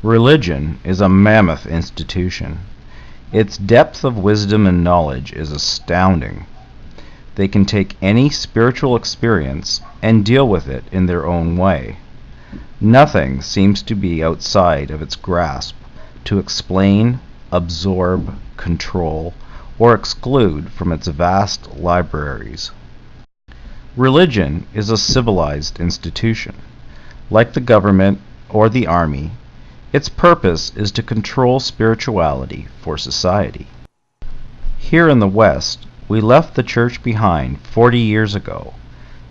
Religion is a mammoth institution. Its depth of wisdom and knowledge is astounding. They can take any spiritual experience and deal with it in their own way. Nothing seems to be outside of its grasp to explain, absorb, control, or exclude from its vast libraries. Religion is a civilized institution. Like the government or the army, its purpose is to control spirituality for society. Here in the West, we left the church behind 40 years ago.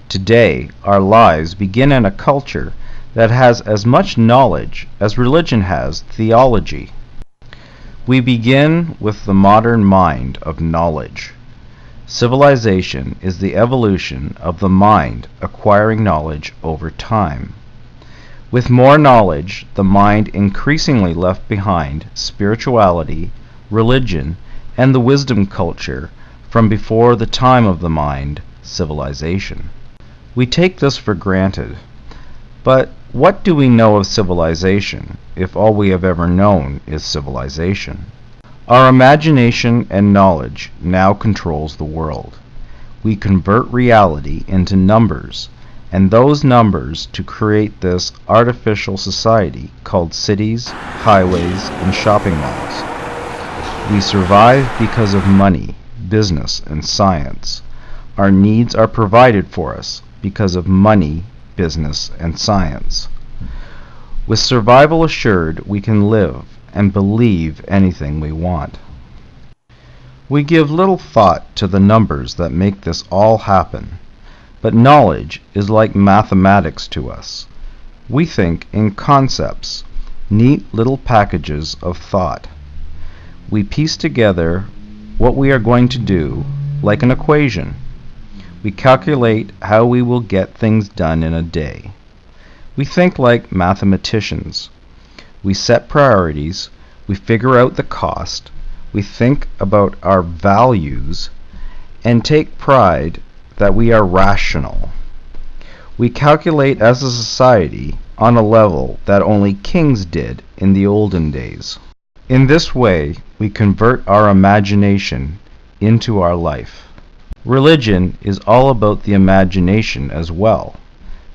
Today, our lives begin in a culture that has as much knowledge as religion has theology. We begin with the modern mind of knowledge. Civilization is the evolution of the mind acquiring knowledge over time. With more knowledge, the mind increasingly left behind spirituality, religion, and the wisdom culture from before the time of the mind, civilization. We take this for granted. But what do we know of civilization if all we have ever known is civilization? Our imagination and knowledge now controls the world. We convert reality into numbers, and those numbers to create this artificial society called cities, highways, and shopping malls. We survive because of money, business, and science. Our needs are provided for us because of money, business, and science. With survival assured, we can live and believe anything we want. We give little thought to the numbers that make this all happen, but knowledge is like mathematics to us. We think in concepts, neat little packages of thought. We piece together what we are going to do like an equation. We calculate how we will get things done in a day. We think like mathematicians. We set priorities, we figure out the cost, we think about our values, and take pride that we are rational. We calculate as a society on a level that only kings did in the olden days. In this way, we convert our imagination into our life. Religion is all about the imagination as well.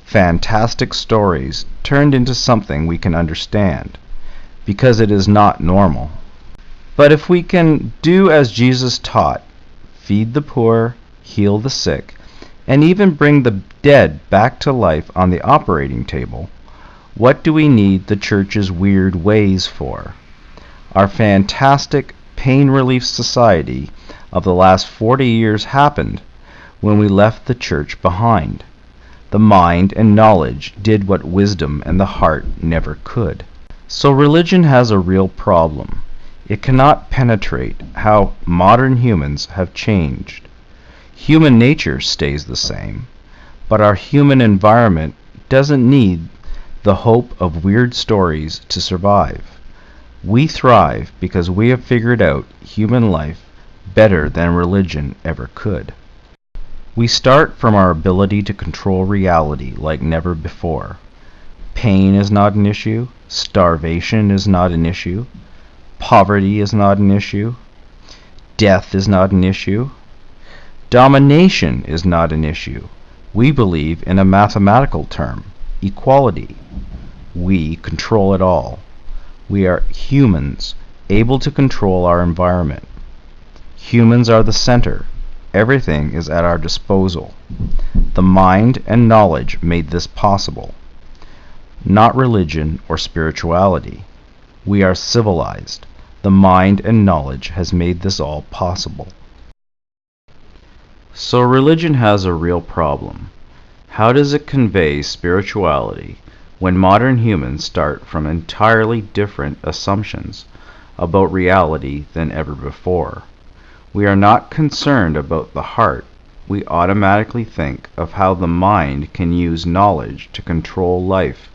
Fantastic stories turned into something we can understand, because it is not normal. But if we can do as Jesus taught, feed the poor, heal the sick, and even bring the dead back to life on the operating table, what do we need the church's weird ways for? Our fantastic pain relief society of the last 40 years happened when we left the church behind. The mind and knowledge did what wisdom and the heart never could. So religion has a real problem. It cannot penetrate how modern humans have changed. Human nature stays the same, but our human environment doesn't need the hope of weird stories to survive. We thrive because we have figured out human life better than religion ever could. We start from our ability to control reality like never before. Pain is not an issue. Starvation is not an issue. Poverty is not an issue. Death is not an issue. Domination is not an issue. We believe in a mathematical term, equality. We control it all. We are humans, able to control our environment. Humans are the center. Everything is at our disposal. The mind and knowledge made this possible. Not religion or spirituality. We are civilized. The mind and knowledge has made this all possible. So religion has a real problem. How does it convey spirituality when modern humans start from entirely different assumptions about reality than ever before? We are not concerned about the heart. We automatically think of how the mind can use knowledge to control life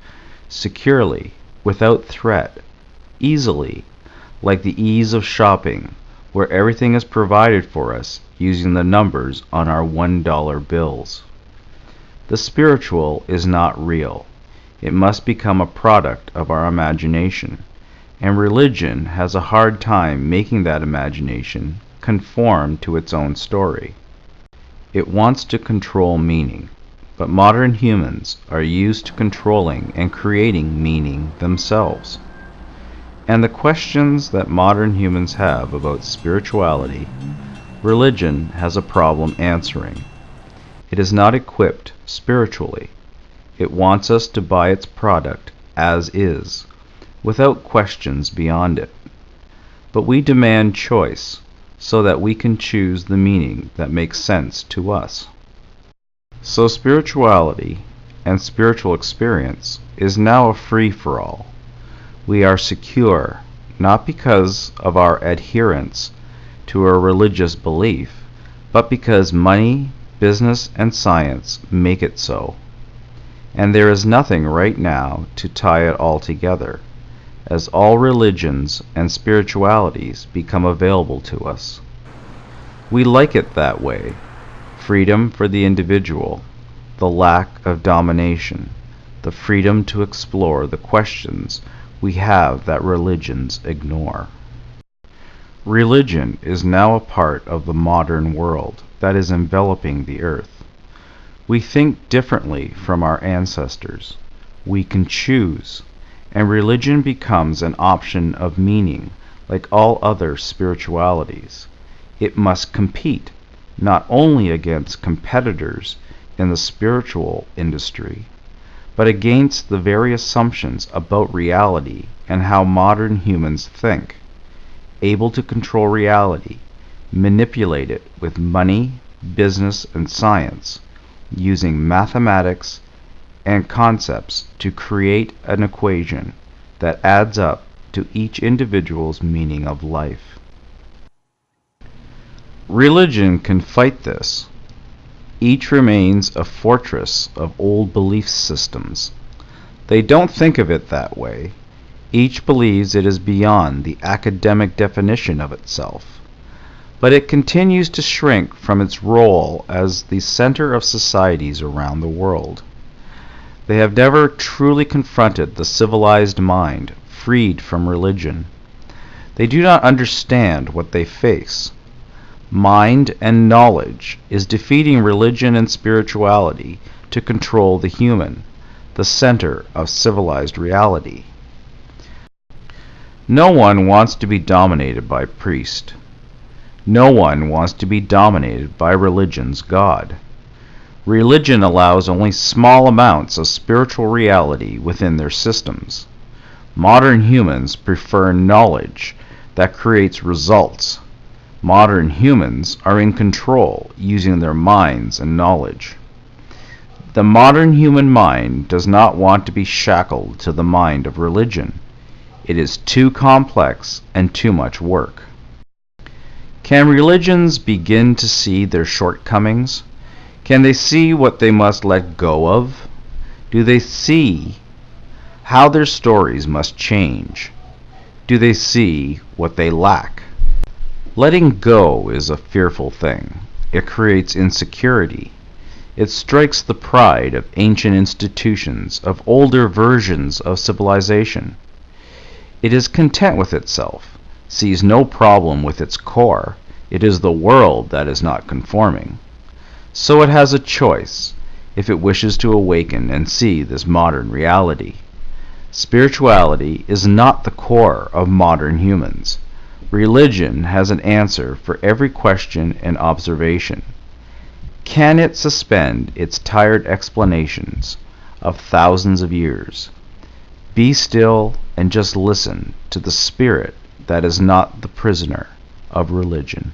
securely, without threat, easily, like the ease of shopping, where everything is provided for us using the numbers on our $1 bills. The spiritual is not real. it must become a product of our imagination, and religion has a hard time making that imagination conform to its own story. It wants to control meaning, but modern humans are used to controlling and creating meaning themselves. And the questions that modern humans have about spirituality, religion has a problem answering. It is not equipped spiritually. It wants us to buy its product as is, without questions beyond it. But we demand choice, so that we can choose the meaning that makes sense to us. So spirituality and spiritual experience is now a free-for-all. We are secure, not because of our adherence to a religious belief, but because money, business, and science make it so. And there is nothing right now to tie it all together, as all religions and spiritualities become available to us. We like it that way. Freedom for the individual, the lack of domination, the freedom to explore the questions we have that religions ignore. Religion is now a part of the modern world that is enveloping the earth. We think differently from our ancestors. We can choose, and religion becomes an option of meaning like all other spiritualities. It must compete, not only against competitors in the spiritual industry, but against the very assumptions about reality and how modern humans think, able to control reality, manipulate it with money, business, and science, using mathematics and concepts to create an equation that adds up to each individual's meaning of life. Religion can fight this. Each remains a fortress of old belief systems. They don't think of it that way. Each believes it is beyond the academic definition of itself. But it continues to shrink from its role as the center of societies around the world. They have never truly confronted the civilized mind, freed from religion. They do not understand what they face. Mind and knowledge is defeating religion and spirituality to control the human, the center of civilized reality. No one wants to be dominated by priest. No one wants to be dominated by religion's God. Religion allows only small amounts of spiritual reality within their systems. Modern humans prefer knowledge that creates results. Modern humans are in control using their minds and knowledge. The modern human mind does not want to be shackled to the mind of religion. It is too complex and too much work. Can religions begin to see their shortcomings? Can they see what they must let go of? Do they see how their stories must change? Do they see what they lack? Letting go is a fearful thing. It creates insecurity. It strikes the pride of ancient institutions, of older versions of civilization. It is content with itself, sees no problem with its core. It is the world that is not conforming. So it has a choice if it wishes to awaken and see this modern reality. Spirituality is not the core of modern humans. Religion has an answer for every question and observation. Can it suspend its tired explanations of thousands of years? Be still and just listen to the spirit that is not the prisoner of religion.